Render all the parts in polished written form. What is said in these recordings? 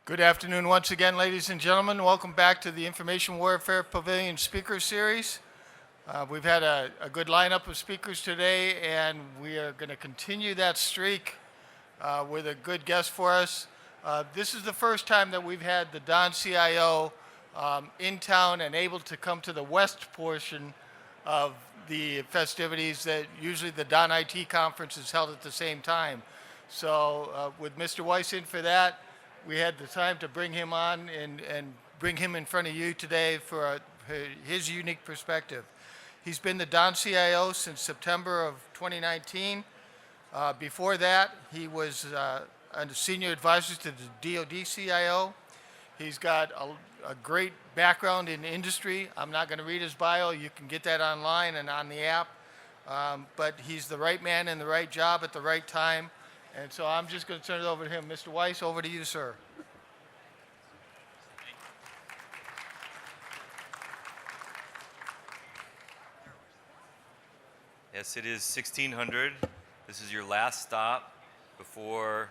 Good afternoon once again, ladies and gentlemen. Welcome back to the Information Warfare Pavilion Speaker Series. We've had a good lineup of speakers today, and we are going to continue that streak with a good guest for us. This is the first time that we've had the Don CIO in town and able to come to the west portion of the festivities that usually the Don IT conference is held at the same time. So with Mr. Weiss in for that, we had the time to bring him on and bring him in front of you today for his unique perspective. He's been the Don CIO since September of 2019. Before that, he was a senior advisor to the DoD CIO. He's got a great background in industry. I'm not going to read his bio. You can get that online and on the app. But he's the right man in the right job at the right time. And so I'm just going to turn it over to him. Mr. Weiss, over to you, sir. Yes, it is 1600. This is your last stop before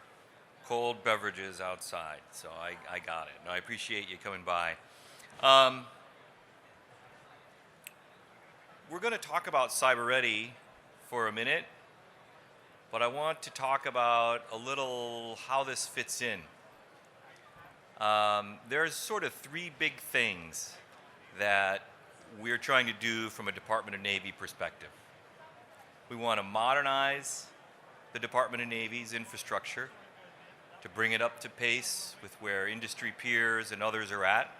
cold beverages outside. So I got it. No, I appreciate you coming by. We're going to talk about Cyber Ready for a minute. But I want to talk about a little how this fits in. There's sort of three big things that we're trying to do from a Department of Navy perspective. We want to modernize the Department of Navy's infrastructure to bring it up to pace with where industry peers and others are at.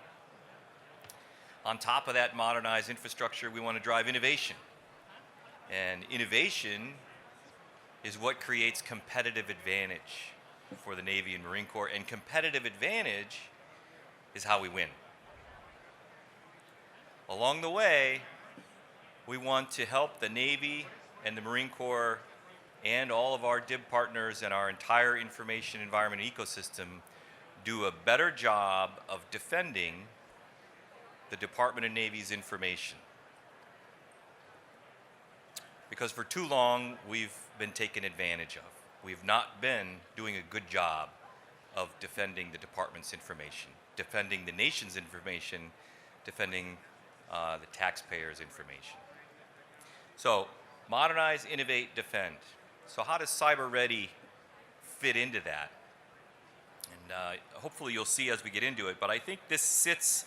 On top of that modernized infrastructure, we want to drive innovation. And innovation is what creates competitive advantage for the Navy and Marine Corps, and competitive advantage is how we win. Along the way, we want to help the Navy and the Marine Corps and all of our DIB partners and our entire information environment ecosystem do a better job of defending the Department of Navy's information. Because for too long, we've been taken advantage of. We've not been doing a good job of defending the department's information, defending the nation's information, defending the taxpayers' information. So, modernize, innovate, defend. So how does Cyber Ready fit into that? And hopefully you'll see as we get into it, but I think this sits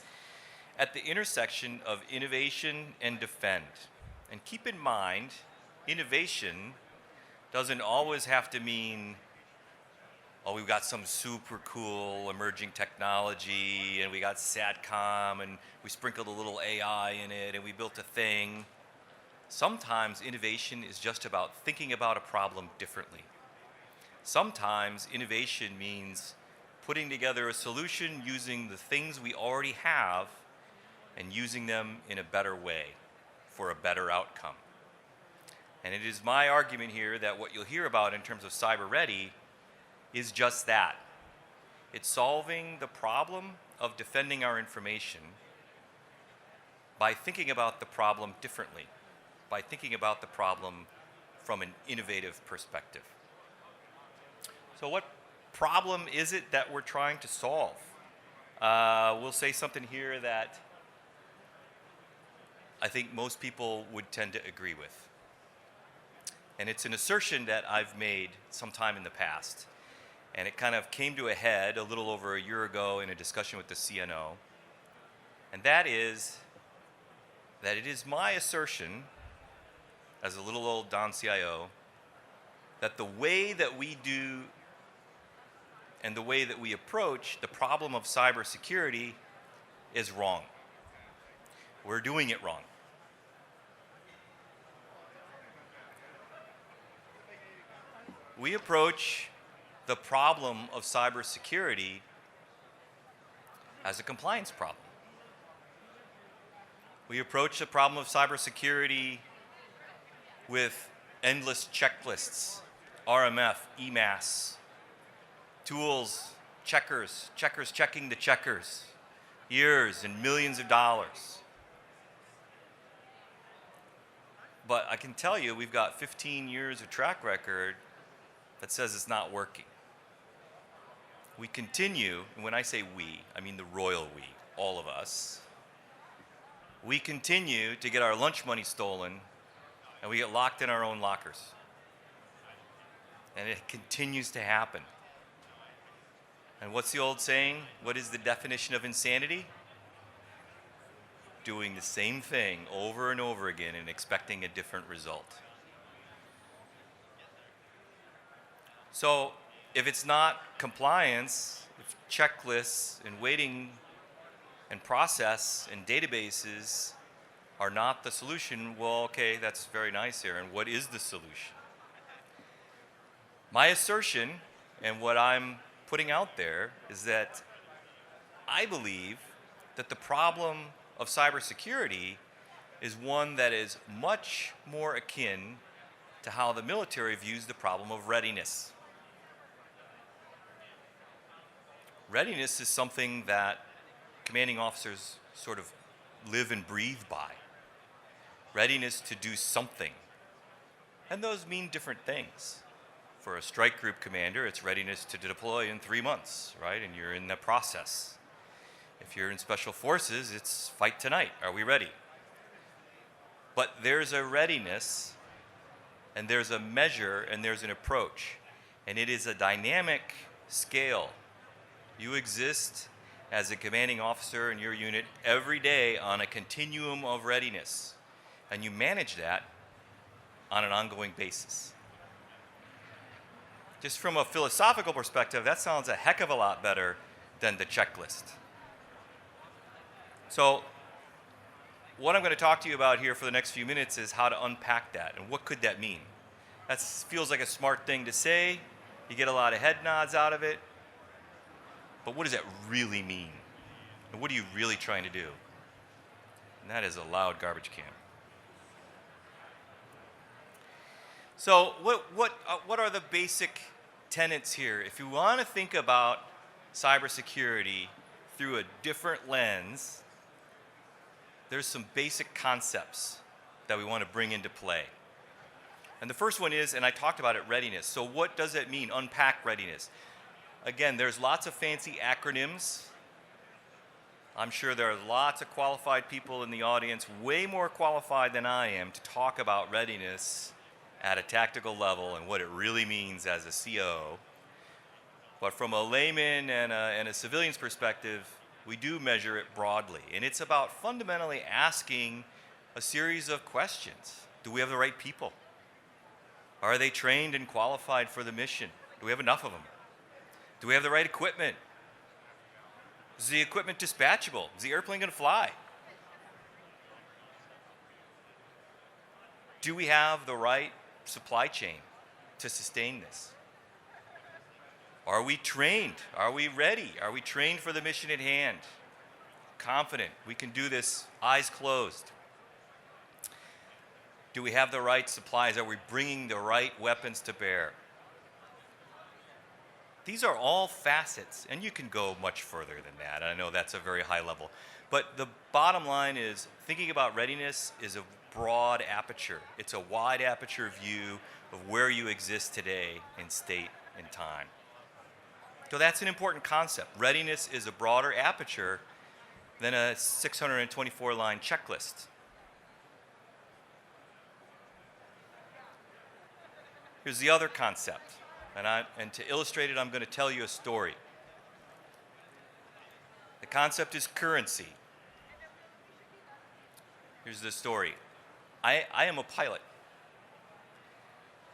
at the intersection of innovation and defend. And keep in mind, innovation doesn't always have to mean, oh, we've got some super cool emerging technology and we got SATCOM and we sprinkled a little AI in it and we built a thing. Sometimes innovation is just about thinking about a problem differently. Sometimes innovation means putting together a solution using the things we already have and using them in a better way for a better outcome. And it is my argument here that what you'll hear about in terms of Cyber Ready is just that. It's solving the problem of defending our information by thinking about the problem differently, by thinking about the problem from an innovative perspective. So what problem is it that we're trying to solve? We'll say something here that I think most people would tend to agree with. And it's an assertion that I've made sometime in the past. And it kind of came to a head a little over a year ago in a discussion with the CNO. And that is that it is my assertion, as a little old Don CIO, that the way that we do and the way that we approach the problem of cybersecurity is wrong. We're doing it wrong. We approach the problem of cybersecurity as a compliance problem. We approach the problem of cybersecurity with endless checklists, RMF, EMAS, tools, checkers checking the checkers, years and millions of dollars. But I can tell you we've got 15 years of track record that says it's not working. we continue, and when I say we, I mean the royal we, all of us, we continue to get our lunch money stolen and we get locked in our own lockers. And it continues to happen. And what's the old saying? What is the definition of insanity? Doing the same thing over and over again and expecting a different result. So if it's not compliance, if checklists and waiting and process and databases are not the solution, well, okay, that's very nice, Aaron. What is the solution? My assertion, and what I'm putting out there, is that I believe that the problem of cybersecurity is one that is much more akin to how the military views the problem of readiness. Readiness is something that commanding officers sort of live and breathe by. Readiness to do something. And those mean different things. For a strike group commander, it's readiness to deploy in 3 months, right? And you're in the process. If you're in special forces, it's fight tonight. Are we ready? But there's a readiness, and there's a measure, and there's an approach. And it is a dynamic scale. You exist as a commanding officer in your unit every day on a continuum of readiness. And you manage that on an ongoing basis. Just from a philosophical perspective, that sounds a heck of a lot better than the checklist. So what I'm going to talk to you about here for the next few minutes is how to unpack that and what could that mean. That feels like a smart thing to say. You get a lot of head nods out of it. But what does that really mean? And what are you really trying to do? And that is a loud garbage can. So what are the basic tenets here? If you want to think about cybersecurity through a different lens, there's some basic concepts that we want to bring into play. And the first one is, and I talked about it, readiness. So what does it mean? Unpack readiness. Again, there's lots of fancy acronyms. I'm sure there are lots of qualified people in the audience, way more qualified than I am, to talk about readiness at a tactical level and what it really means as a CIO. But from a layman and a civilian's perspective, we do measure it broadly. And it's about fundamentally asking a series of questions. Do we have the right people? Are they trained and qualified for the mission? Do we have enough of them? Do we have the right equipment? Is the equipment dispatchable? Is the airplane going to fly? Do we have the right supply chain to sustain this? Are we trained? Are we ready? Are we trained for the mission at hand? Confident we can do this, eyes closed. Do we have the right supplies? Are we bringing the right weapons to bear? These are all facets, and you can go much further than that. I know that's a very high level. But the bottom line is thinking about readiness is a broad aperture. It's a wide aperture view of where you exist today in state and time. So that's an important concept. Readiness is a broader aperture than a 624-line checklist. Here's the other concept. And to illustrate it, I'm going to tell you a story. The concept is currency. Here's the story. I am a pilot.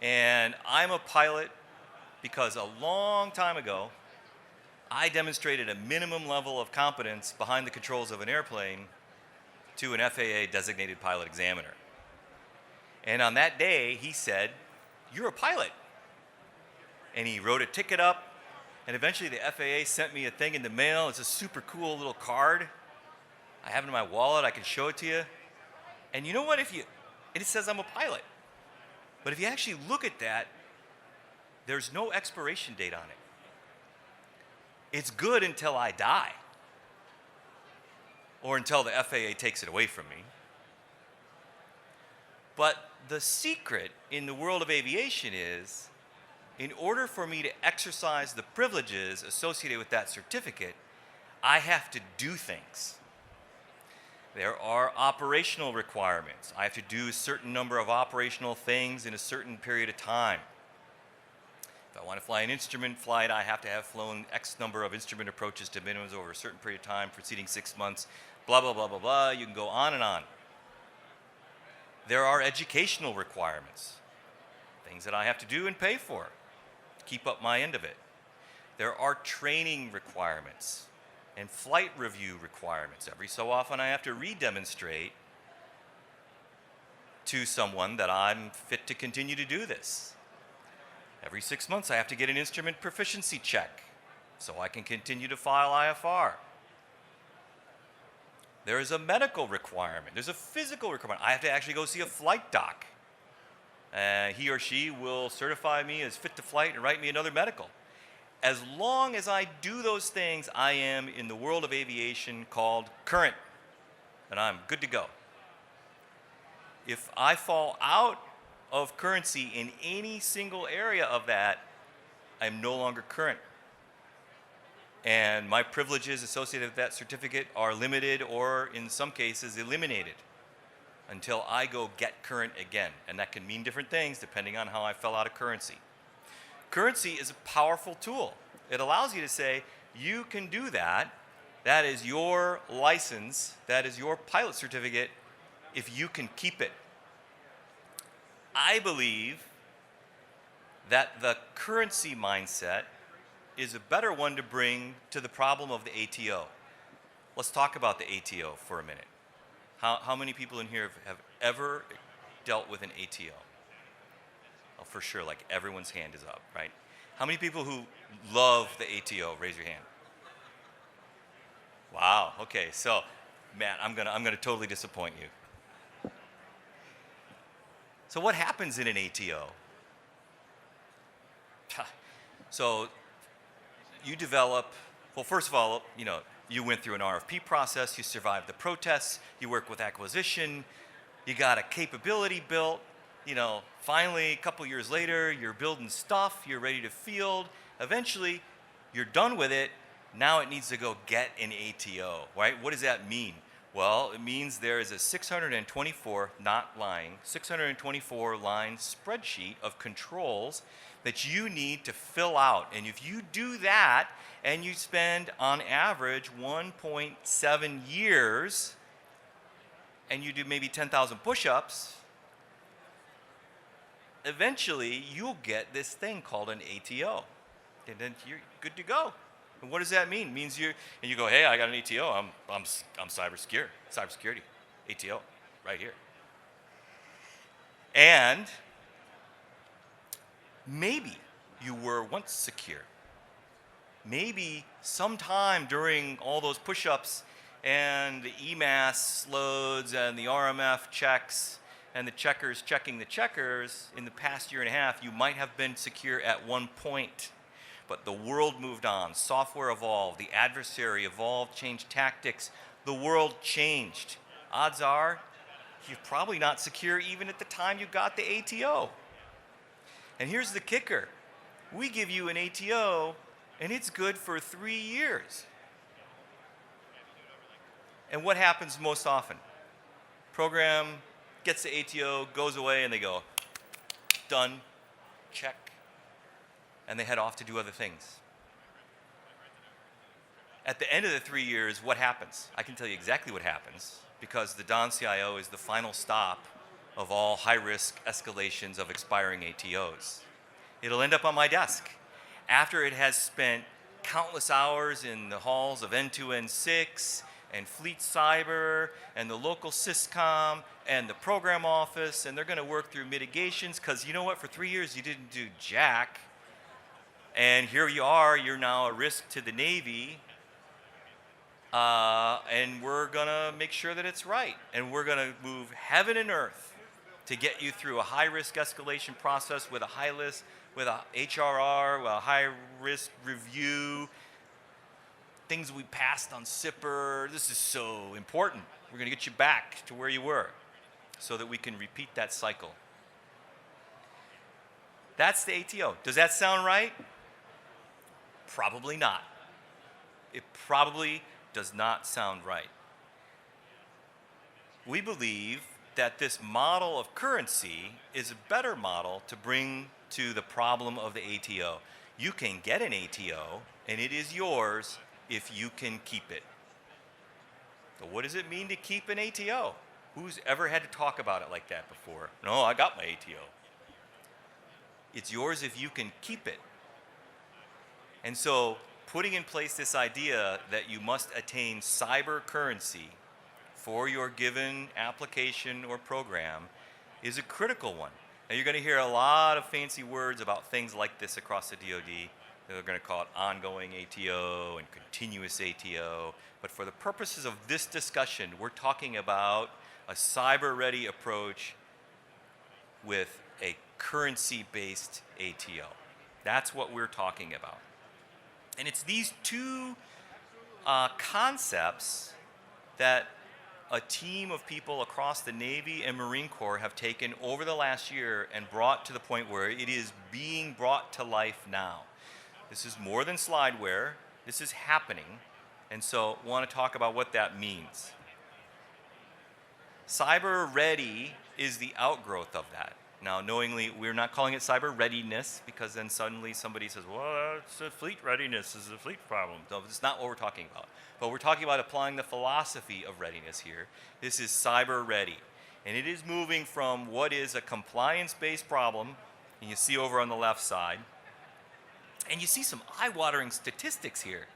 And I'm a pilot because a long time ago, I demonstrated a minimum level of competence behind the controls of an airplane to an FAA designated pilot examiner. And on that day, he said, "You're a pilot." And he wrote a ticket up, and eventually the FAA sent me a thing in the mail. It's a super cool little card. I have it in my wallet. I can show it to you. And you know what? It says I'm a pilot. But if you actually look at that, there's no expiration date on it. It's good until I die, or until the FAA takes it away from me. But the secret in the world of aviation is, in order for me to exercise the privileges associated with that certificate, I have to do things. There are operational requirements. I have to do a certain number of operational things in a certain period of time. If I want to fly an instrument flight, I have to have flown X number of instrument approaches to minimums over a certain period of time preceding 6 months, blah, blah, blah, blah, blah. You can go on and on. There are educational requirements, things that I have to do and pay for to keep up my end of it. There are training requirements and flight review requirements. Every so often I have to re-demonstrate to someone that I'm fit to continue to do this. Every 6 months I have to get an instrument proficiency check so I can continue to file IFR. There is a medical requirement. There's a physical requirement. I have to actually go see a flight doc. He or she will certify me as fit to flight and write me another medical. As long as I do those things, I am in the world of aviation called current, and I'm good to go. If I fall out of currency in any single area of that, I'm no longer current. And my privileges associated with that certificate are limited or, in some cases, eliminated until I go get current again. And that can mean different things depending on how I fell out of currency. Currency is a powerful tool. It allows you to say, you can do that. That is your license. That is your pilot certificate if you can keep it. I believe that the currency mindset is a better one to bring to the problem of the ATO. Let's talk about the ATO for a minute. How many people in here have ever dealt with an ATO? Oh, for sure, like everyone's hand is up, right? How many people who love the ATO? Raise your hand. Wow, okay, so Matt, I'm gonna totally disappoint you. So what happens in an ATO? So you develop, well, first of all, you went through an RFP process, you survived the protests, you work with acquisition, you got a capability built, finally, a couple years later, you're building stuff, you're ready to field. Eventually, you're done with it. Now it needs to go get an ATO, right? What does that mean? Well, it means there is a 624, not lying, 624 line spreadsheet of controls that you need to fill out. And if you do that and you spend on average 1.7 years and you do maybe 10,000 push-ups, eventually you'll get this thing called an ATO. And then you're good to go. And what does that mean? It means you go, hey, I got an ATO. I'm cybersecurity, ATO, right here. And maybe you were once secure. Maybe sometime during all those push-ups and the EMAS loads and the RMF checks and the checkers checking the checkers in the past year and a half, you might have been secure at one point. But the world moved on, software evolved, the adversary evolved, changed tactics, the world changed. Odds are, you're probably not secure even at the time you got the ATO. And here's the kicker. We give you an ATO, and it's good for 3 years. And what happens most often? Program gets the ATO, goes away, and they go, done, check. And they head off to do other things. At the end of the 3 years, what happens? I can tell you exactly what happens because the Don CIO is the final stop of all high-risk escalations of expiring ATOs. It'll end up on my desk after it has spent countless hours in the halls of N2, N6 and Fleet Cyber and the local Syscom and the program office, and they're going to work through mitigations because you know what? For 3 years, you didn't do jack. And here you are, you're now a risk to the Navy, and we're gonna make sure that it's right. And we're gonna move heaven and earth to get you through a high-risk escalation process with a with a HRR, with a high-risk review, things we passed on SIPR. This is so important. We're gonna get you back to where you were so that we can repeat that cycle. That's the ATO. Does that sound right? Probably not. It probably does not sound right. We believe that this model of currency is a better model to bring to the problem of the ATO. You can get an ATO, and it is yours if you can keep it. So what does it mean to keep an ATO? Who's ever had to talk about it like that before? No, I got my ATO. It's yours if you can keep it. And so putting in place this idea that you must attain cyber currency for your given application or program is a critical one. Now you're going to hear a lot of fancy words about things like this across the DoD. They're going to call it ongoing ATO and continuous ATO. But for the purposes of this discussion, we're talking about a cyber-ready approach with a currency-based ATO. That's what we're talking about. And it's these two concepts that a team of people across the Navy and Marine Corps have taken over the last year and brought to the point where it is being brought to life now. This is more than slideware. This is happening. And so I want to talk about what that means. Cyber ready is the outgrowth of that. Now, knowingly, we're not calling it cyber readiness because then suddenly somebody says, well, it's a fleet readiness is a fleet problem. No, it's not what we're talking about. But we're talking about applying the philosophy of readiness here. This is cyber ready. And it is moving from what is a compliance-based problem, and you see over on the left side, and you see some eye-watering statistics here.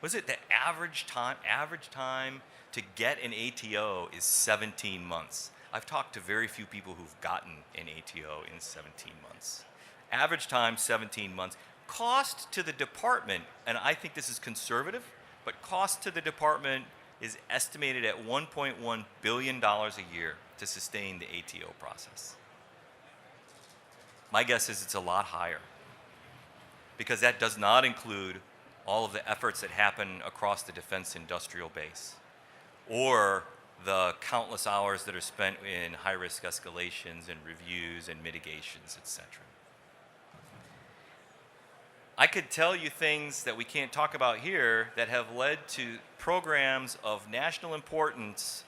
Was it the average time to get an ATO is 17 months. I've talked to very few people who've gotten an ATO in 17 months. Average time, 17 months. Cost to the department, and I think this is conservative, but cost to the department is estimated at $1.1 billion a year to sustain the ATO process. My guess is it's a lot higher because that does not include all of the efforts that happen across the defense industrial base or the countless hours that are spent in high-risk escalations and reviews and mitigations, etc. I could tell you things that we can't talk about here that have led to programs of national importance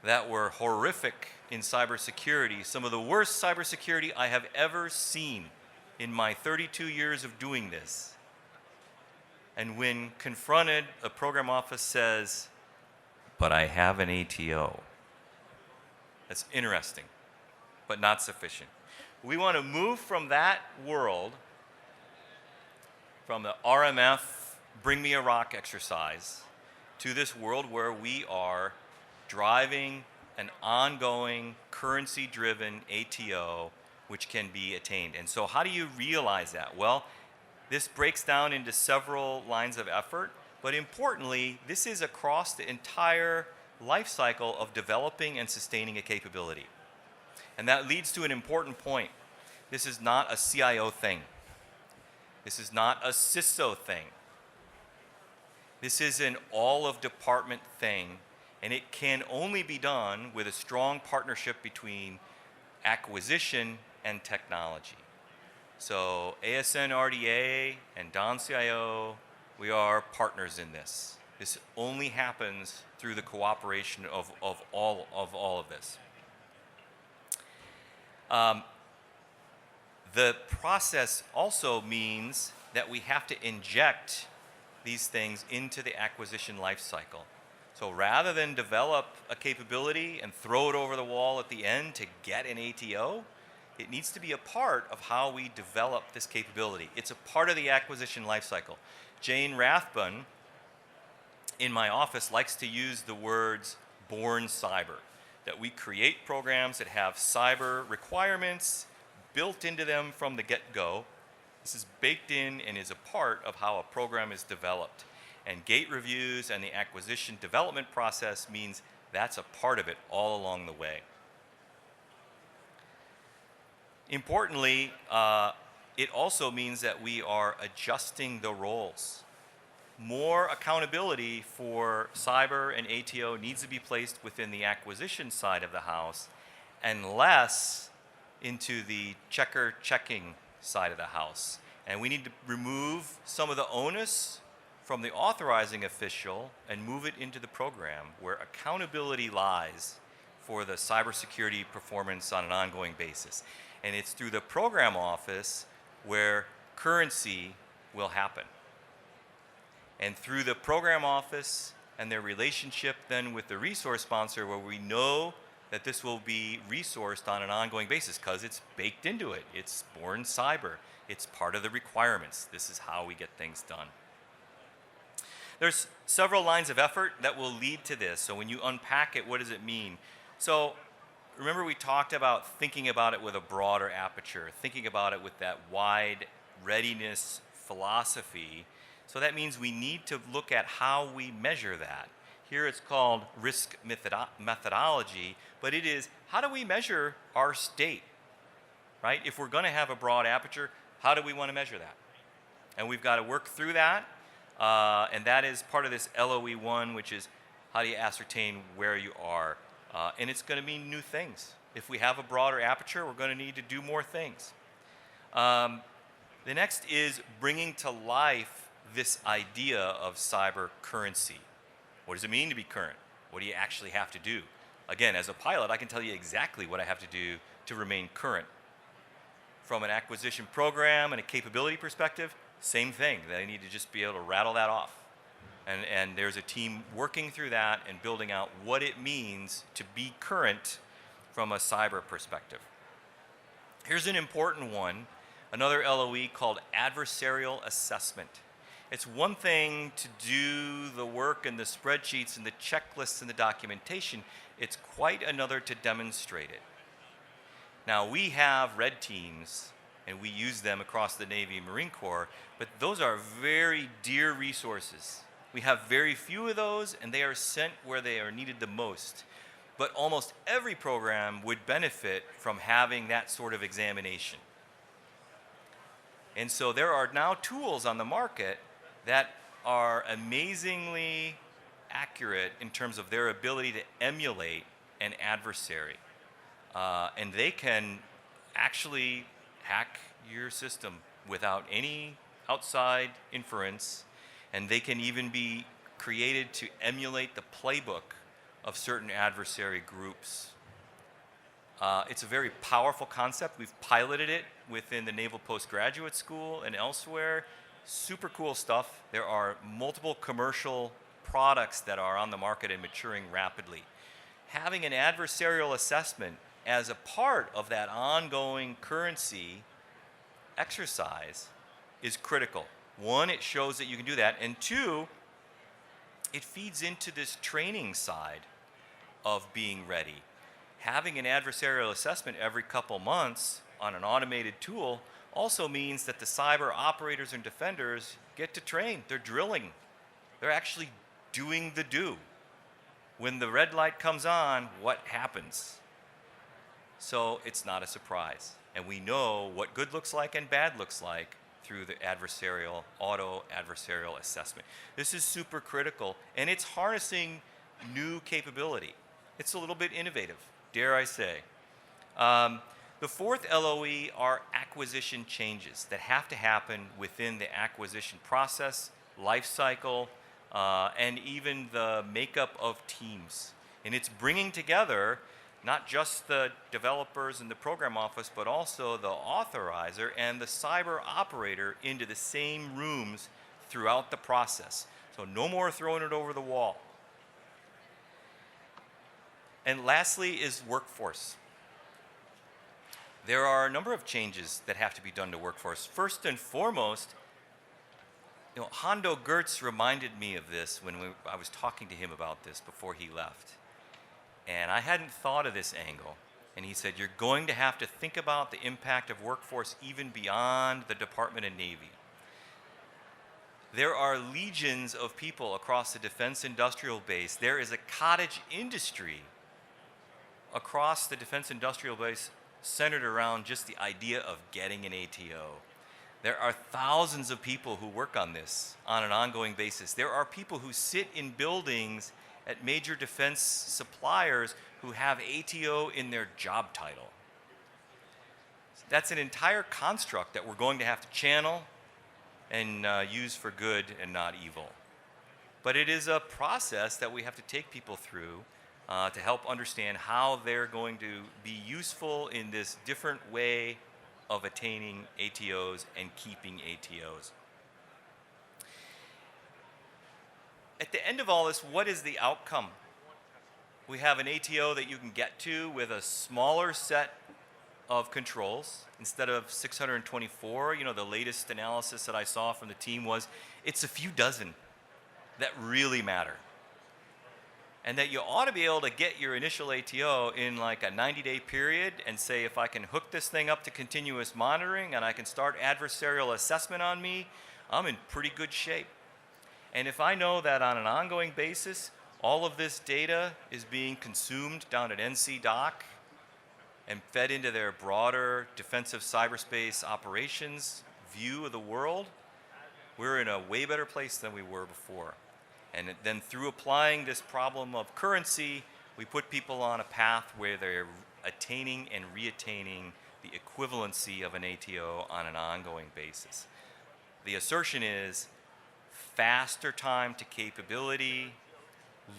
that were horrific in cybersecurity, some of the worst cybersecurity I have ever seen in my 32 years of doing this. And when confronted, a program office says, but I have an ATO. That's interesting, but not sufficient. We want to move from that world, from the RMF, bring me a rock exercise, to this world where we are driving an ongoing currency-driven ATO which can be attained. And so how do you realize that? Well, this breaks down into several lines of effort. But importantly, this is across the entire life cycle of developing and sustaining a capability. And that leads to an important point. This is not a CIO thing. This is not a CISO thing. This is an all-of-department thing, and it can only be done with a strong partnership between acquisition and technology. So ASN RDA and Don CIO, we are partners in this. This only happens through the cooperation of all of this. The process also means that we have to inject these things into the acquisition life cycle. So rather than develop a capability and throw it over the wall at the end to get an ATO, it needs to be a part of how we develop this capability. It's a part of the acquisition life cycle. Jane Rathbun in my office likes to use the words born cyber, that we create programs that have cyber requirements built into them from the get-go. This is baked in and is a part of how a program is developed. And gate reviews and the acquisition development process means that's a part of it all along the way. Importantly, it also means that we are adjusting the roles. More accountability for cyber and ATO needs to be placed within the acquisition side of the house, and less into the checking side of the house. And we need to remove some of the onus from the authorizing official and move it into the program where accountability lies for the cybersecurity performance on an ongoing basis. And it's through the program office where currency will happen. And through the program office and their relationship then with the resource sponsor, where we know that this will be resourced on an ongoing basis because it's baked into it. It's born cyber. It's part of the requirements. This is how we get things done. There's several lines of effort that will lead to this. So when you unpack it, what does it mean? So remember we talked about thinking about it with a broader aperture, thinking about it with that wide readiness philosophy. So that means we need to look at how we measure that. Here it's called risk methodology, but it is how do we measure our state, right? If we're going to have a broad aperture, how do we want to measure that? And we've got to work through that, and that is part of this LOE1, which is how do you ascertain where you are? And it's going to mean new things. If we have a broader aperture, we're going to need to do more things. The next is bringing to life this idea of cyber currency. What does it mean to be current? What do you actually have to do? Again, as a pilot, I can tell you exactly what I have to do to remain current. From an acquisition program and a capability perspective, same thing. That I need to just be able to rattle that off. And there's a team working through that and building out what it means to be current from a cyber perspective. Here's an important one, another LOE called adversarial assessment. It's one thing to do the work and the spreadsheets and the checklists and the documentation. It's quite another to demonstrate it. Now, we have red teams, and we use them across the Navy and Marine Corps, but those are very dear resources. We have very few of those, and they are sent where they are needed the most. But almost every program would benefit from having that sort of examination. And so there are now tools on the market that are amazingly accurate in terms of their ability to emulate an adversary. And they can actually hack your system without any outside inference, and they can even be created to emulate the playbook of certain adversary groups. It's a very powerful concept. We've piloted it within the Naval Postgraduate School and elsewhere. Super cool stuff. There are multiple commercial products that are on the market and maturing rapidly. Having an adversarial assessment as a part of that ongoing currency exercise is critical. One, it shows that you can do that, and two, it feeds into this training side of being ready. Having an adversarial assessment every couple months on an automated tool also means that the cyber operators and defenders get to train. They're drilling. They're actually doing the do. When the red light comes on, what happens? So it's not a surprise. And we know what good looks like and bad looks like through the auto-adversarial assessment. This is super critical, and it's harnessing new capability. It's a little bit innovative, dare I say. The fourth LOE are acquisition changes that have to happen within the acquisition process, life cycle, and even the makeup of teams. And it's bringing together not just the developers and the program office, but also the authorizer and the cyber operator into the same rooms throughout the process. So no more throwing it over the wall. And lastly is workforce. There are a number of changes that have to be done to workforce. First and foremost, Hondo Gertz reminded me of this when I was talking to him about this before he left. And I hadn't thought of this angle. And he said, you're going to have to think about the impact of workforce even beyond the Department of Navy. There are legions of people across the defense industrial base. There is a cottage industry across the defense industrial base centered around just the idea of getting an ATO. There are thousands of people who work on this on an ongoing basis. There are people who sit in buildings at major defense suppliers who have ATO in their job title. that's an entire construct that we're going to have to channel and use for good and not evil. But it is a process that we have to take people through to help understand how they're going to be useful in this different way of attaining ATOs and keeping ATOs. At the end of all this, what is the outcome? We have an ATO that you can get to with a smaller set of controls instead of 624. You know, the latest analysis that I saw from the team was it's a few dozen that really matter. And that you ought to be able to get your initial ATO in like a 90-day period and say, if I can hook this thing up to continuous monitoring and I can start adversarial assessment on me, I'm in pretty good shape. And if I know that on an ongoing basis, all of this data is being consumed down at NCDOC and fed into their broader defensive cyberspace operations view of the world, we're in a way better place than we were before. And then through applying this problem of currency, we put people on a path where they're attaining and reattaining the equivalency of an ATO on an ongoing basis. The assertion is faster time to capability,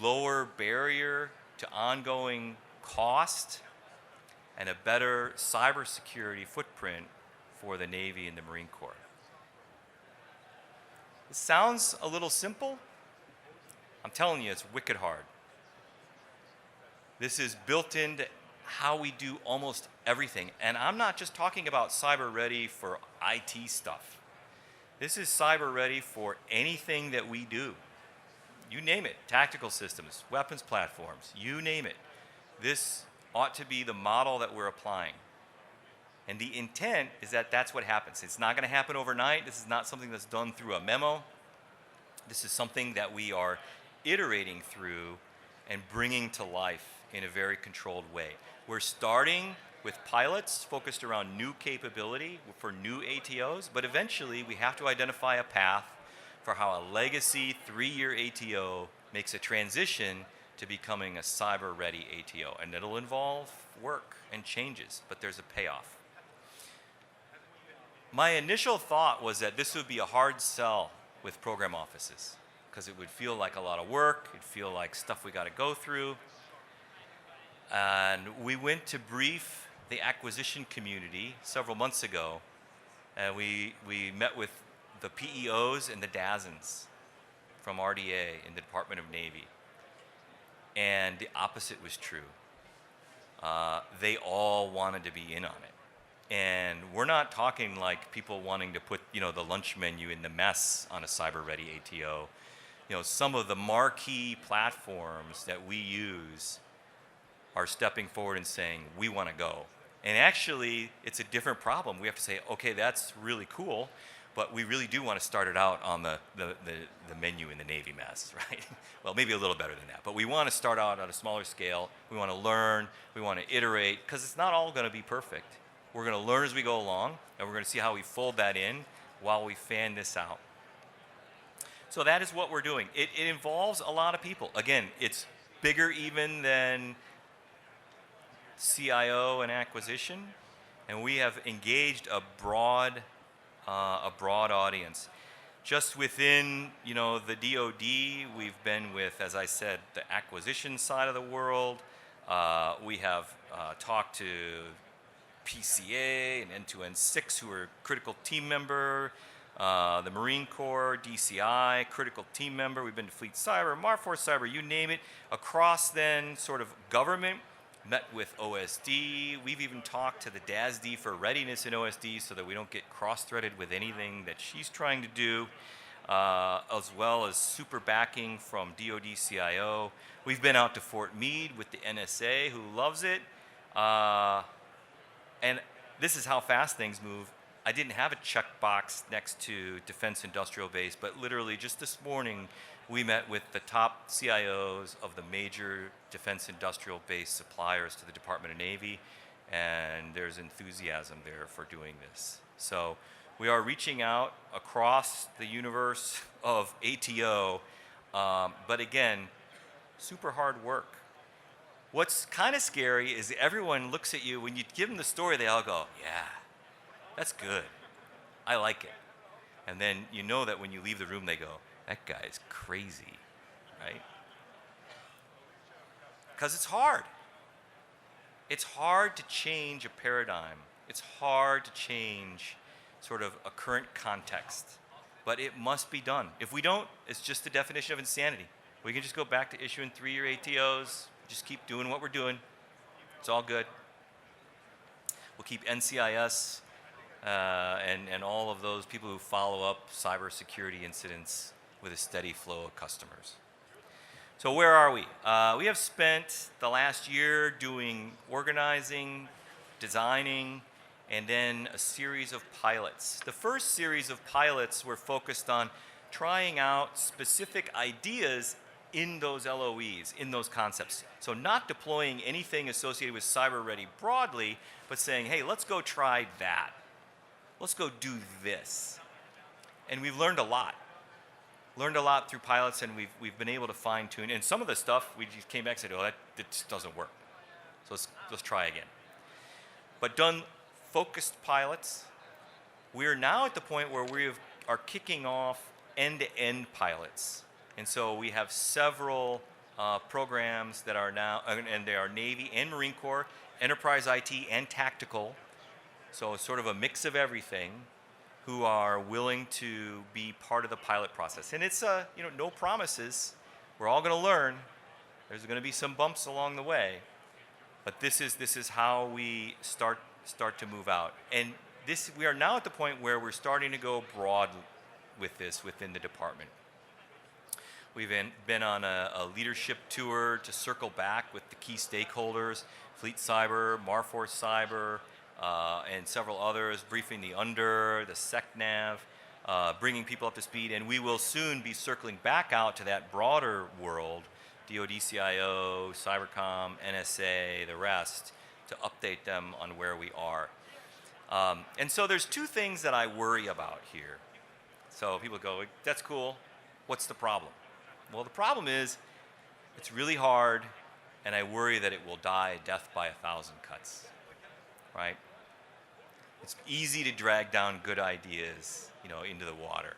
lower barrier to ongoing cost, and a better cybersecurity footprint for the Navy and the Marine Corps. It sounds a little simple. I'm telling you, it's wicked hard. This is built into how we do almost everything. And I'm not just talking about cyber ready for IT stuff. This is cyber ready for anything that we do. You name it, tactical systems, weapons platforms, you name it. This ought to be the model that we're applying. And the intent is that that's what happens. It's not going to happen overnight. This is not something that's done through a memo. This is something that we are iterating through and bringing to life in a very controlled way. We're starting with pilots focused around new capability for new ATOs, but eventually we have to identify a path for how a legacy 3-year ATO makes a transition to becoming a cyber-ready ATO. And it'll involve work and changes, but there's a payoff. My initial thought was that this would be a hard sell with program offices because it would feel like a lot of work, it'd feel like stuff we got to go through. And we went to brief the acquisition community several months ago, and we met with the PEOs and the DASNs from RDA in the Department of Navy. And the opposite was true. They all wanted to be in on it. And we're not talking like people wanting to put, the lunch menu in the mess on a cyber-ready ATO. Some of the marquee platforms that we use are stepping forward and saying, we want to go. And actually, it's a different problem. We have to say, okay, that's really cool, but we really do want to start it out on the menu in the Navy mess, right? Well, maybe a little better than that. But we want to start out at a smaller scale. We want to learn. We want to iterate, because it's not all going to be perfect. We're going to learn as we go along, and we're going to see how we fold that in while we fan this out. So that is what we're doing. It involves a lot of people. Again, it's bigger even than CIO and acquisition, and we have engaged a broad audience. Just within, the DoD, we've been with, as I said, the acquisition side of the world. We have talked to PCA and End-to-End 6, who are critical team member, the Marine Corps, DCI, critical team member. We've been to Fleet Cyber, Marforce Cyber, you name it. Across then sort of government, met with OSD. We've even talked to the DASD for readiness in OSD so that we don't get cross-threaded with anything that she's trying to do, as well as super backing from DoD CIO. We've been out to Fort Meade with the NSA, who loves it. And this is how fast things move. I didn't have a checkbox next to Defense Industrial Base, but literally just this morning, we met with the top CIOs of the major defense industrial base suppliers to the Department of Navy, and there's enthusiasm there for doing this. So we are reaching out across the universe of ATO, but again, super hard work. What's kind of scary is everyone looks at you, when you give them the story, they all go, yeah, That's good. I like it. And then you know that when you leave the room, they go, that guy's crazy, right? Because it's hard. It's hard to change a paradigm. It's hard to change sort of a current context. But it must be done. If we don't, it's just the definition of insanity. We can just go back to issuing 3-year ATOs, just keep doing what we're doing. It's all good. We'll keep NCIS and all of those people who follow up cybersecurity incidents with a steady flow of customers. So where are we? We have spent the last year doing organizing, designing, and then a series of pilots. The first series of pilots were focused on trying out specific ideas in those LOEs, in those concepts. So not deploying anything associated with cyber ready broadly, but saying, hey, let's go try that. Let's go do this. And we've learned a lot. Learned a lot through pilots, and we've been able to fine tune. And some of the stuff we just came back and said, oh, that just doesn't work. So let's try again. But done focused pilots. We're now at the point where we are kicking off end-to-end pilots. And so we have several programs that are now, and they are Navy and Marine Corps, enterprise IT and tactical. So it's sort of a mix of everything, who are willing to be part of the pilot process. And it's no promises. We're all going to learn. There's going to be some bumps along the way, but this is how we start to move out. And we are now at the point where we're starting to go broad with this within the department. We've been on a leadership tour to circle back with the key stakeholders, Fleet Cyber, Marforce Cyber, and several others, briefing the SecNav, bringing people up to speed, and we will soon be circling back out to that broader world, DoD, CIO, Cybercom, NSA, the rest, to update them on where we are. And so there's two things that I worry about here. So people go, that's cool, what's the problem? Well, the problem is it's really hard, and I worry that it will die a death by 1,000 cuts, right? It's easy to drag down good ideas, into the water.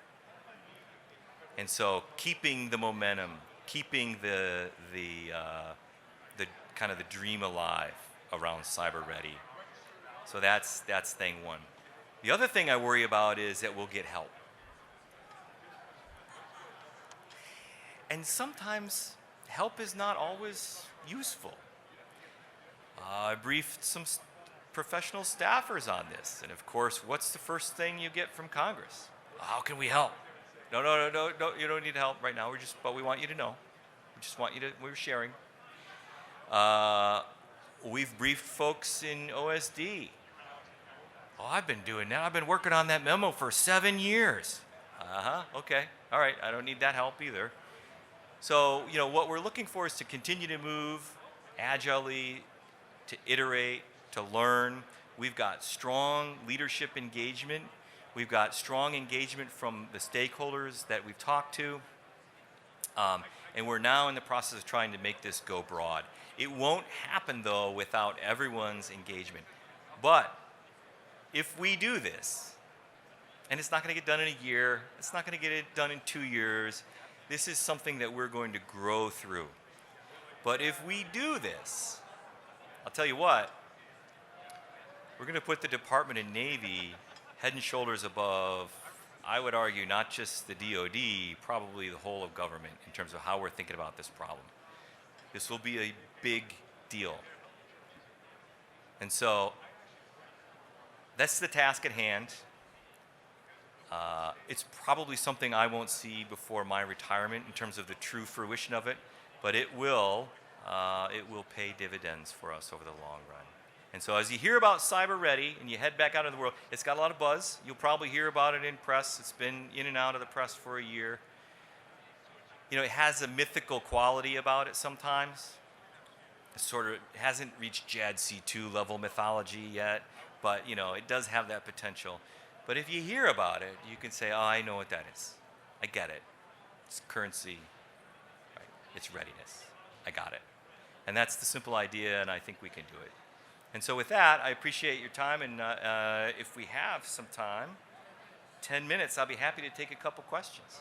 And so keeping the momentum, keeping the kind of the dream alive around cyber ready. So that's thing one. The other thing I worry about is that we'll get help. And sometimes help is not always useful. I briefed some professional staffers on this, and of course, what's the first thing you get from Congress? How can we help? No, you don't need help right now. But we want you to know. We're sharing. We've briefed folks in OSD. Oh, I've been doing that. I've been working on that memo for 7 years. Okay, all right, I don't need that help either. So, what we're looking for is to continue to move agilely, to iterate, to learn. We've got strong leadership engagement. We've got strong engagement from the stakeholders that we've talked to. And we're now in the process of trying to make this go broad. It won't happen, though, without everyone's engagement. But if we do this, and it's not going to get done in a year, it's not going to get it done in 2 years, this is something that we're going to grow through. But if we do this, I'll tell you what, we're going to put the Department of Navy head and shoulders above, I would argue, not just the DoD, probably the whole of government in terms of how we're thinking about this problem. This will be a big deal. And so that's the task at hand. It's probably something I won't see before my retirement in terms of the true fruition of it, but it will pay dividends for us over the long run. And so as you hear about Cyber Ready and you head back out into the world, it's got a lot of buzz. You'll probably hear about it in press. It's been in and out of the press for a year. It has a mythical quality about it sometimes. It hasn't reached JADC2 level mythology yet, but it does have that potential. But if you hear about it, you can say, oh, I know what that is. I get it. It's currency. Right? It's readiness. I got it. And that's the simple idea, and I think we can do it. And so with that, I appreciate your time, and if we have some time, 10 minutes, I'll be happy to take a couple questions.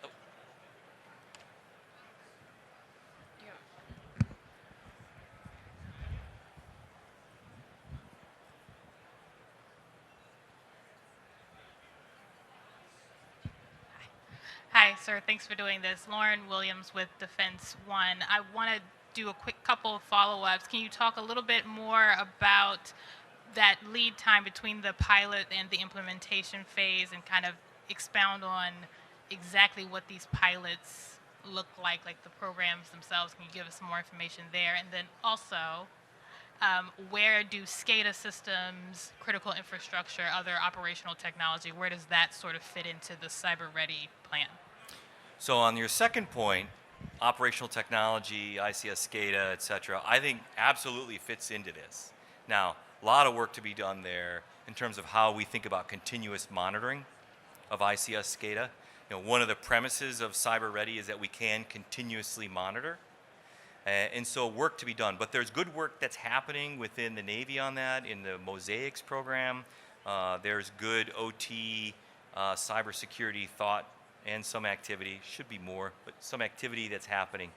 Oh, Hi, sir. Thanks for doing this. Lauren Williams with Defense One. I want to do a quick couple of follow-ups. Can you talk a little bit more about that lead time between the pilot and the implementation phase and kind of expound on exactly what these pilots look like the programs themselves? Can you give us some more information there? And then also, where do SCADA systems, critical infrastructure, other operational technology, where does that sort of fit into the cyber ready plan? So on your second point, operational technology, ICS, SCADA, et cetera, I think absolutely fits into this. Now, a lot of work to be done there in terms of how we think about continuous monitoring of ICS, SCADA. One of the premises of cyber ready is that we can continuously monitor. And so work to be done. But there's good work that's happening within the Navy on that in the Mosaics program. There's good OT cybersecurity thought and some activity, should be more, but some activity that's happening.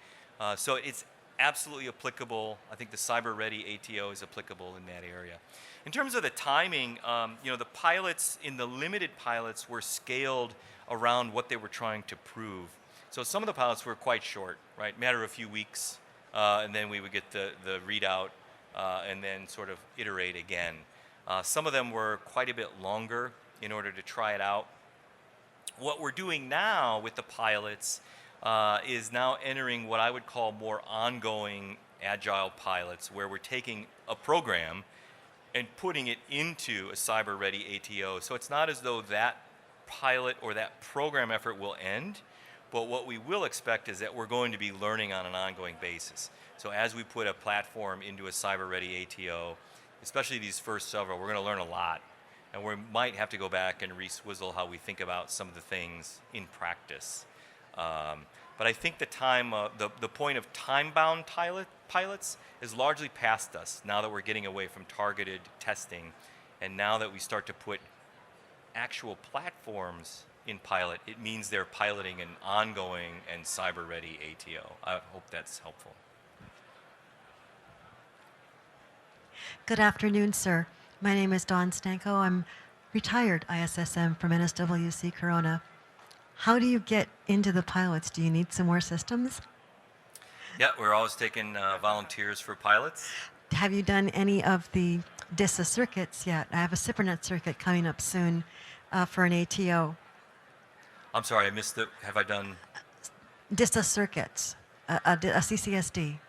So it's absolutely applicable. I think the cyber ready ATO is applicable in that area. In terms of the timing, the pilots, in the limited pilots, were scaled around what they were trying to prove. So some of the pilots were quite short, right? Matter of a few weeks, and then we would get the readout and then sort of iterate again. Some of them were quite a bit longer in order to try it out. What we're doing now with the pilots is now entering what I would call more ongoing agile pilots, where we're taking a program and putting it into a cyber ready ATO. So it's not as though that pilot or that program effort will end, but what we will expect is that we're going to be learning on an ongoing basis. So as we put a platform into a cyber ready ATO, especially these first several, we're going to learn a lot. And we might have to go back and re-swizzle how we think about some of the things in practice. But I think the point of time-bound pilots is largely past us now that we're getting away from targeted testing. And now that we start to put actual platforms in pilot, it means they're piloting an ongoing and cyber-ready ATO. I hope that's helpful. Good afternoon, sir. My name is Dawn Stanko. I'm retired ISSM from NSWC Corona. How do you get into the pilots? Do you need some more systems? Yeah, we're always taking volunteers for pilots. Have you done any of the DISA circuits yet? I have a SIPRNet circuit coming up soon for an ATO. I'm sorry, I missed it. Have I done? DISA circuits, a CCSD.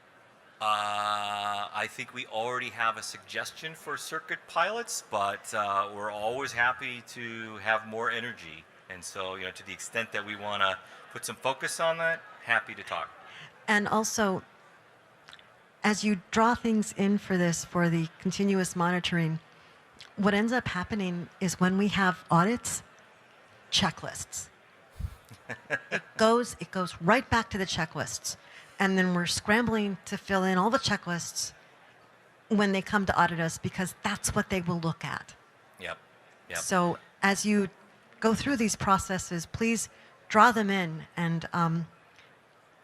I think we already have a suggestion for circuit pilots, but we're always happy to have more energy. And so, to the extent that we want to put some focus on that, happy to talk. And also, as you draw things in for this, for the continuous monitoring, what ends up happening is when we have audits, checklists. It goes right back to the checklists. And then we're scrambling to fill in all the checklists when they come to audit us, because that's what they will look at. Yep. So as you go through these processes, please draw them in and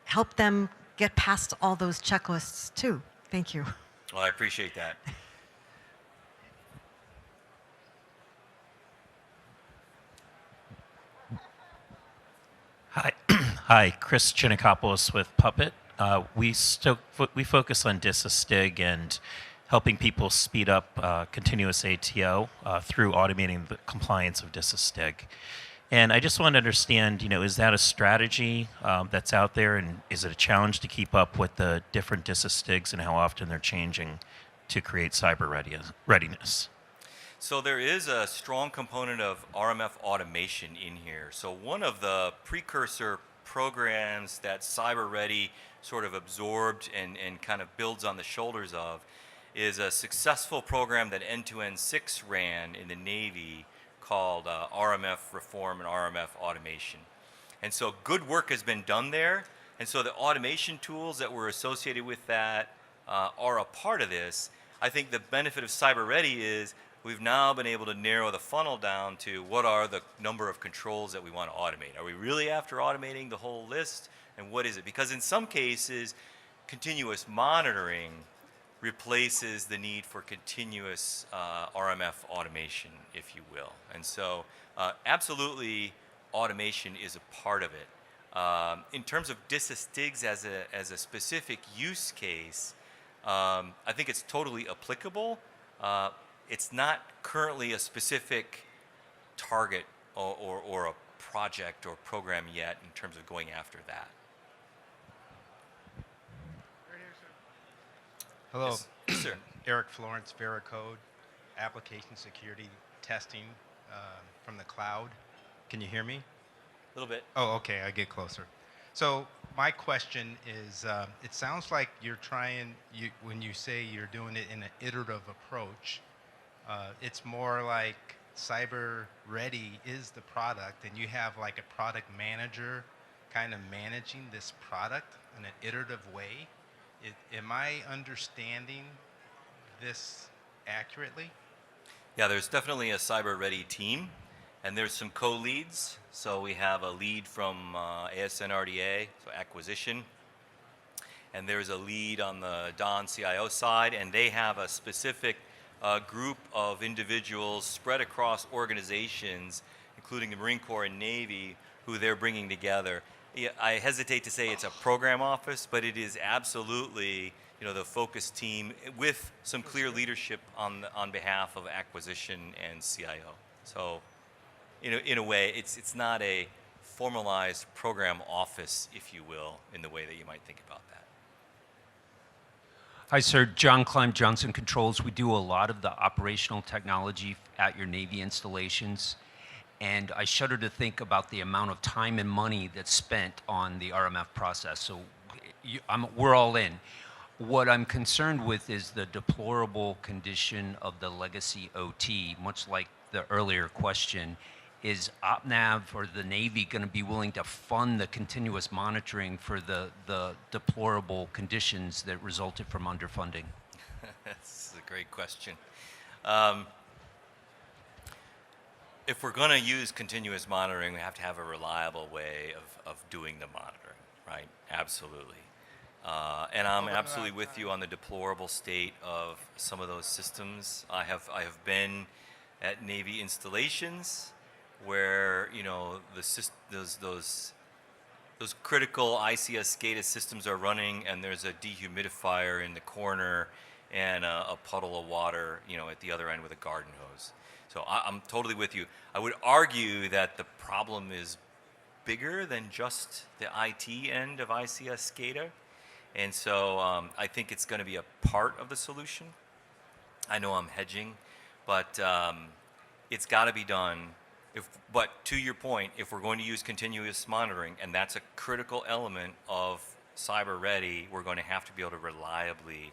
help them get past all those checklists too. Thank you. Well, I appreciate that. Hi, hi, Chris Chinikopoulos with Puppet. We focus on DISA-STIG and helping people speed up continuous ATO through automating the compliance of DISA-STIG. And I just want to understand, is that a strategy that's out there, and is it a challenge to keep up with the different DISA-STIGs and how often they're changing to create cyber readiness? So there is a strong component of RMF automation in here. So one of the precursor programs that Cyber Ready sort of absorbed and kind of builds on the shoulders of is a successful program that End-to-End 6 ran in the Navy called RMF Reform and RMF Automation. And so good work has been done there. And so the automation tools that were associated with that are a part of this. I think the benefit of Cyber Ready is we've now been able to narrow the funnel down to what are the number of controls that we want to automate. Are we really after automating the whole list? And what is it? Because in some cases, continuous monitoring replaces the need for continuous RMF automation, if you will. And so absolutely automation is a part of it. In terms of disastigs as a specific use case, I think it's totally applicable. It's not currently a specific target or a project or program yet in terms of going after that. Hello, Yes, sir. Eric Florence, Veracode, application security testing from the cloud. Can you hear me? A little bit. Oh, okay, I get closer. So my question is, it sounds like you're trying, when you say you're doing it in an iterative approach, it's more like Cyber Ready is the product and you have like a product manager kind of managing this product in an iterative way. Am I understanding this accurately? Yeah, there's definitely a Cyber Ready team, and there's some co-leads. So we have a lead from ASN RDA, so acquisition, and there's a lead on the Don CIO side, and they have a specific group of individuals spread across organizations, including the Marine Corps and Navy, who they're bringing together. Yeah, I hesitate to say it's a program office, but it is absolutely, the focus team with some clear leadership on behalf of acquisition and CIO. So, in a way, it's not a formalized program office, if you will, in the way that you might think about that. Hi, sir. John Klein, Johnson Controls. We do a lot of the operational technology at your Navy installations. And I shudder to think about the amount of time and money that's spent on the RMF process. So we're all in. What I'm concerned with is the deplorable condition of the legacy OT, much like the earlier question. Is OpNav or the Navy going to be willing to fund the continuous monitoring for the deplorable conditions that resulted from underfunding? That's a great question. If we're going to use continuous monitoring, we have to have a reliable way of doing the monitoring, right? Absolutely. And I'm absolutely with you on the deplorable state of some of those systems. I have been at Navy installations where those critical ICS SCADA systems are running, and there's a dehumidifier in the corner and a puddle of water, at the other end with a garden hose. So I'm totally with you. I would argue that the problem is bigger than just the IT end of ICS SCADA. And so I think it's going to be a part of the solution. I know I'm hedging, but it's got to be done. But to your point, if we're going to use continuous monitoring, and that's a critical element of Cyber Ready, we're going to have to be able to reliably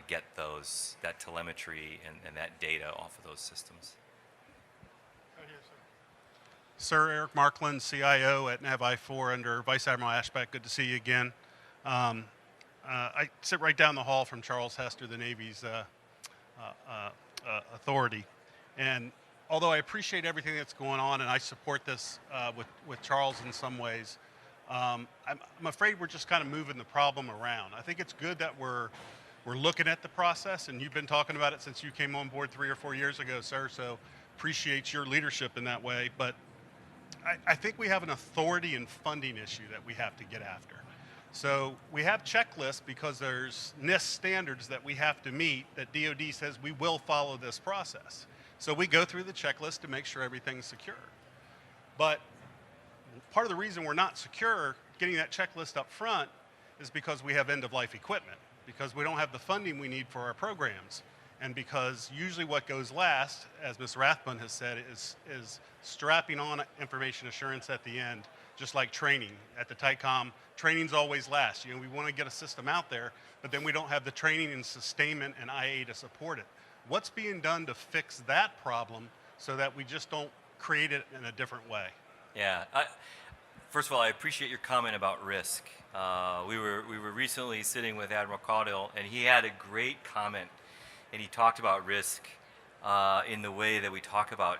get that telemetry and that data off of those systems. Sir, Eric Markland, CIO at NAVI-4 under Vice Admiral Ashbeck. Good to see you again. I sit right down the hall from Charles Hester, the Navy's authority. And although I appreciate everything that's going on, and I support this with Charles in some ways, I'm afraid we're just kind of moving the problem around. I think it's good that we're looking at the process, and you've been talking about it since you came on board 3 or 4 years ago, sir, so appreciate your leadership in that way. But I think we have an authority and funding issue that we have to get after. So we have checklists because there's NIST standards that we have to meet that DoD says we will follow this process. So we go through the checklist to make sure everything's secure. But part of the reason we're not secure getting that checklist up front is because we have end-of-life equipment, because we don't have the funding we need for our programs. And because usually what goes last, as Ms. Rathbun has said, is strapping on information assurance at the end, just like training. At the TICOM, training's always last. We want to get a system out there, but then we don't have the training and sustainment and IA to support it. What's being done to fix that problem so that we just don't create it in a different way? Yeah, First of all, I appreciate your comment about risk. We were recently sitting with Admiral Caudill, and he had a great comment, and he talked about risk in the way that we talk about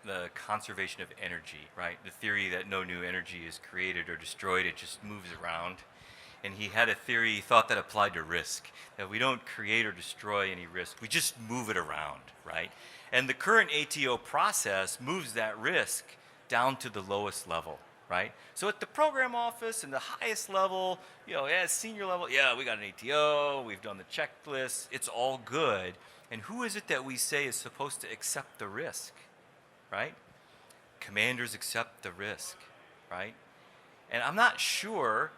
the conservation of energy, right? The theory that no new energy is created or destroyed, it just moves around. And he had a theory he thought that applied to risk, that we don't create or destroy any risk, we just move it around, right? And the current ATO process moves that risk down to the lowest level, right? So at the program office and the highest level, at senior level, yeah, we got an ATO, we've done the checklist, it's all good. And who is it that we say is supposed to accept the risk, right? Commanders accept the risk, right? And I'm not sure,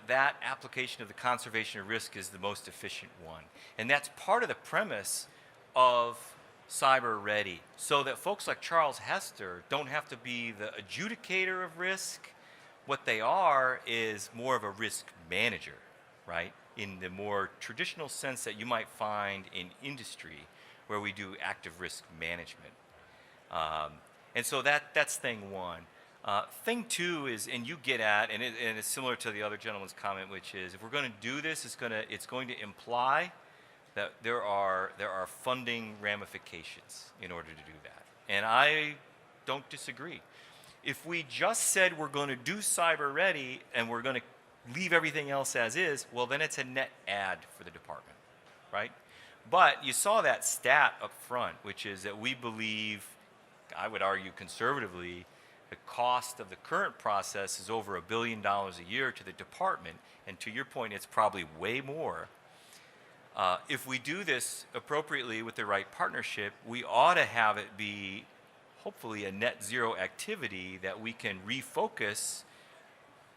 that application of the conservation of risk is the most efficient one. And that's part of the premise of Cyber Ready, so that folks like Charles Hester don't have to be the adjudicator of risk. What they are is more of a risk manager, right? In the more traditional sense that you might find in industry, where we do active risk management. And so that's thing one. Thing two is, and you get at, and it's similar to the other gentleman's comment, which is, if we're going to do this, it's going to imply that there are funding ramifications in order to do that. And I don't disagree. If we just said we're going to do Cyber Ready and we're going to leave everything else as is, well, then it's a net add for the department, right? But you saw that stat up front, which is that we believe, I would argue conservatively, the cost of the current process is over $1 billion a year to the department, and to your point, it's probably way more. If we do this appropriately with the right partnership, we ought to have it be hopefully a net zero activity that we can refocus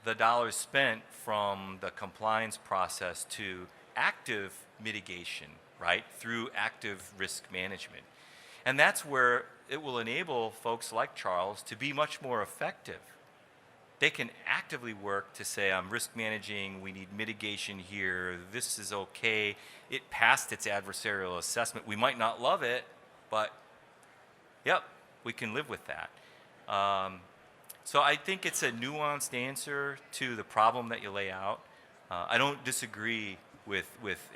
the dollars spent from the compliance process to active mitigation, right, through active risk management. And that's where it will enable folks like Charles to be much more effective. They can actively work to say, I'm risk managing, we need mitigation here, this is okay, it passed its adversarial assessment. We might not love it, but yep, we can live with that. So I think it's a nuanced answer to the problem that you lay out. I don't disagree with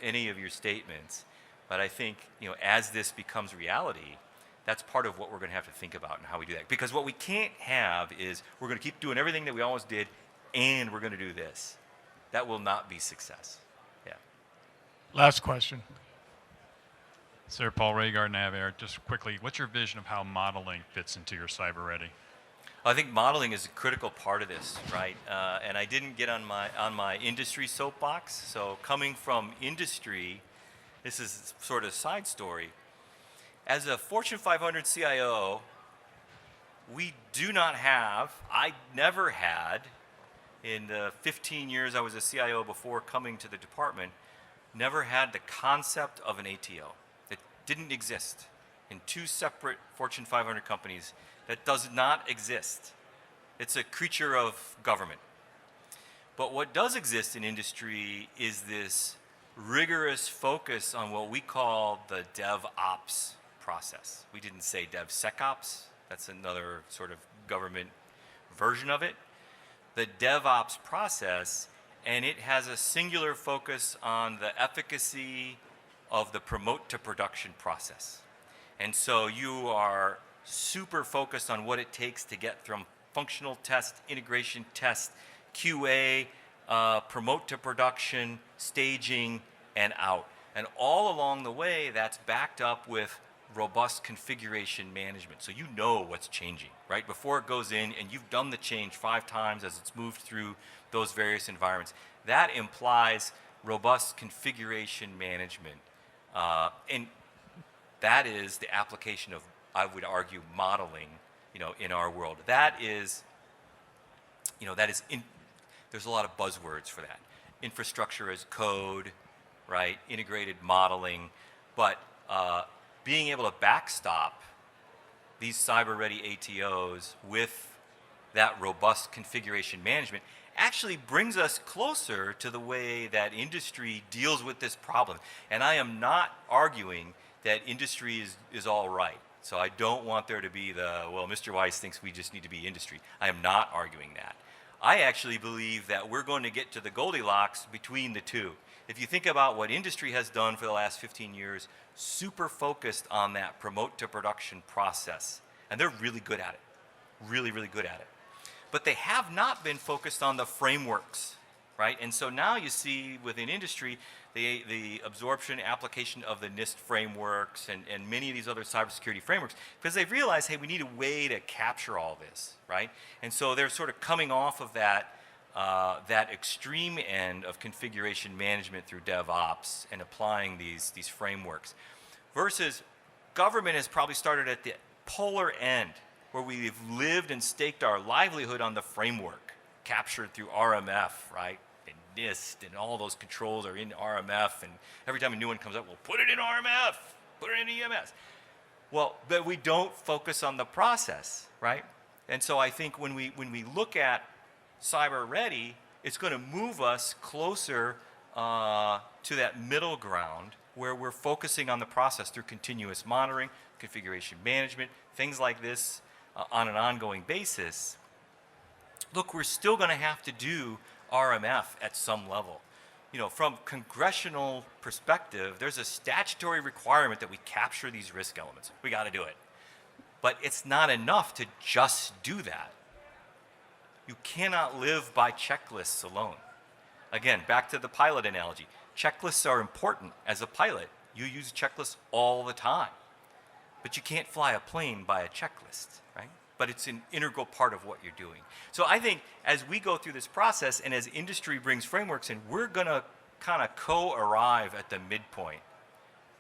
any of your statements, but I think, as this becomes reality, that's part of what we're going to have to think about and how we do that. Because what we can't have is we're going to keep doing everything that we always did, and we're going to do this. That will not be success. Yeah. Last question. Sir Paul Ragard, Navair, just quickly, what's your vision of how modeling fits into your Cyber Ready? I think modeling is a critical part of this, right? And I didn't get on my industry soapbox. So coming from industry, this is sort of a side story. As a Fortune 500 CIO, we do not have, I never had, in the 15 years I was a CIO before coming to the department, never had the concept of an ATO. It didn't exist in two separate Fortune 500 companies. That does not exist. It's a creature of government. But what does exist in industry is this rigorous focus on what we call the DevOps process. We didn't say DevSecOps. That's another sort of government version of it. The DevOps process, and it has a singular focus on the efficacy of the promote to production process. And so you are super focused on what it takes to get from functional test, integration test, QA, promote to production, staging, and out. And all along the way, that's backed up with robust configuration management. So you know what's changing, right? Before it goes in, and you've done the change 5 times as it's moved through those various environments. That implies robust configuration management. And that is the application of, I would argue, modeling, in our world. That is, there's a lot of buzzwords for that. Infrastructure as code, right? Integrated modeling, but being able to backstop these cyber-ready ATOs with that robust configuration management actually brings us closer to the way that industry deals with this problem. And I am not arguing that industry is all right. So I don't want there to be well, Mr. Weiss thinks we just need to be industry. I am not arguing that. I actually believe that we're going to get to the Goldilocks between the two. If you think about what industry has done for the last 15 years, super focused on that promote to production process. And they're really good at it. Really, really good at it. But they have not been focused on the frameworks, right? And so now you see within industry, the absorption application of the NIST frameworks and many of these other cybersecurity frameworks, because they've realized, hey, we need a way to capture all this, right? And so they're sort of coming off of that, that extreme end of configuration management through DevOps and applying these frameworks. Versus government has probably started at the polar end, where we've lived and staked our livelihood on the framework, captured through RMF, right? And NIST and all those controls are in RMF, and every time a new one comes up, we'll put it in RMF, put it in EMS. Well, but we don't focus on the process, right? And so I think when we look at cyber ready, it's going to move us closer to that middle ground where we're focusing on the process through continuous monitoring, configuration management, things like this on an ongoing basis. Look, we're still going to have to do RMF at some level. You know, from congressional perspective, there's a statutory requirement that we capture these risk elements. We got to do it. But it's not enough to just do that. You cannot live by checklists alone. Again, back to the pilot analogy. Checklists are important as a pilot. You use checklists all the time. But you can't fly a plane by a checklist, right? But it's an integral part of what you're doing. So I think as we go through this process and as industry brings frameworks in, we're going to kind of co-arrive at the midpoint,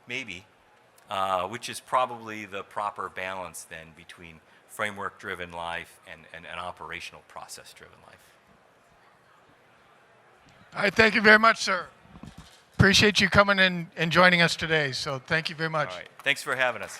maybe, which is probably the proper balance then between framework-driven life and an operational process-driven life. All right, thank you very much, sir. Appreciate you coming in and joining us today. So thank you very much. All right, thanks for having us.